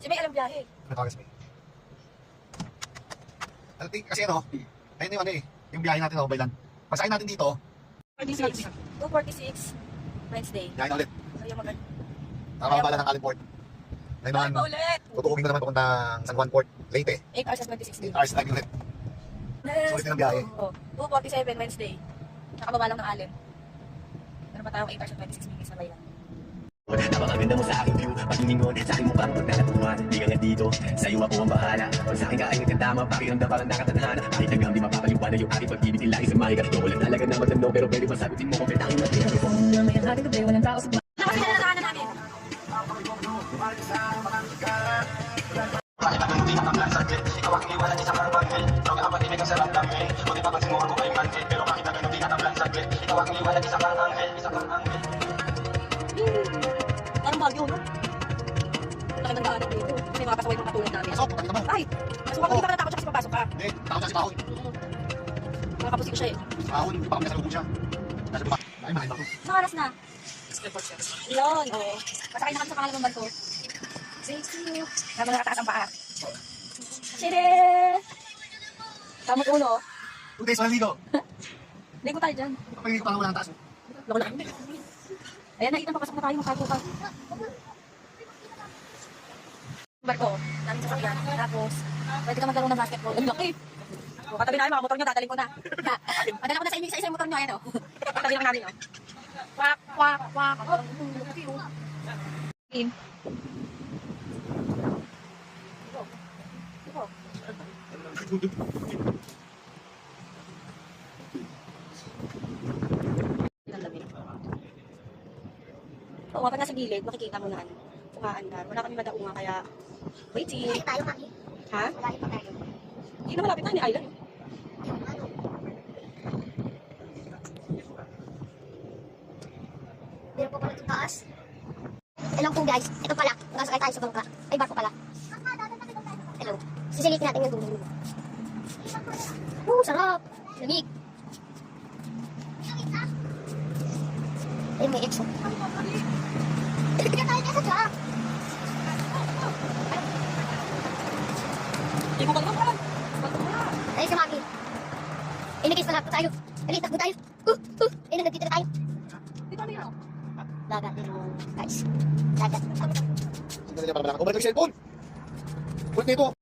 Si May alam biyahe. Natawagan si May. Kasi ano, ayun yung ano eh, yung biyahe natin ako, Baylan. Pasakin natin dito. 46. 246. Wednesday. Biyahe na ulit. Ayaw mag- Tama bala ng Allen Port. Ayun Ayaw naman, pa ulit. tutukumin ko naman papuntang San Juan Port. Late eh. 8 hours and 26 minutes. 8 hours lagi ulit. Sulit din ang biyahe. Oo. 247 Wednesday. Nakababa lang ng Allen. Pero pa tayong 8 hours and 26 minutes na Baylan. Napakaganda mo sa aking view, paglingon sa aking mukha pag nalatuhan. Di ka nga dito, sa'yo ako ang bahala. Pag sa akin ka ay nagkatama, pakiramdam parang nakatadhana. Kahit hanggang di mapapaliwanag yung aking pag-ibig, lagi sa mahika. Ikaw walang talaga na magtanong, pero pwede masagutin mo kung may tanging natin. Ako muna may hari gabi, walang tao sa Nakasi na natahanan namin. bakit ako hindi nakaplan saglit? Ikaw aking iwanan isang arbanghel. Huwag ang patimig ang sarap ng hell. Buti papansin mo ako kay Mantel. Pero bakit na ganun di nakaplan saglit? Ikaw aking iwanan isang arbanghel. Isang arbanghel. Parang bagyo, no? Laki ng daanan dito. Kasi mga pasaway mga katulad namin. Pasok, pagkakita mo. Ay! Pasok ako, hindi ka natakot siya kasi papasok ka. Hindi, takot siya si Pahon. Makakapusik ko siya eh. Pahon, hindi pa kami nasa lubong siya. Nasa baba. Ay, mahal ako. Isang oras na. Yun, oo. Pasakay na kami sa pangalawang barko. Thank you. Habang nakataas ang paa. Chide! Tamot ulo. 2 days, walang ligo. Ligo tayo dyan. Pagpagiging ko parang walang taas. Loko lang. Ayan, nakita papasok na tayo, makago ka. Barko, daming sasakyan. Tapos, pwede ka maglaro ng basketball. Ang laki. O, katabi namin mga motor nyo, dadaling ko na. Padala ko na sa inyo isa-isa yung motor nyo, ayan o. Katabi naman namin o. Kwak, kwak, kwak. In. Oo, kapag nasa gilid, makikita mo na ano, pukaan ka. Wala kami madaunga, kaya waiting. Malapit tayo, mami. Ha? Malapit pa tayo. Hindi na malapit na, ni Island. Ayun, ano? Meron po pala itong taas. Ito lang po guys. Ito pala. Nakasakay tayo sa bangka. Ay, barko pala. Hello. Sisilitin natin yung dulo. Sarap. Lamig. Ayun, may exo. Kaya tayo kaya sa truck. Hindi mo ba naman? Ayun si Mami. Inigis pala po tayo. Dali, takbo tayo. Ayun, nandito na tayo. Di ba meron? Dagat. Guys. Dagat. Sandali niya para malakad. Oh, balik yung cellphone! Kulit na ito.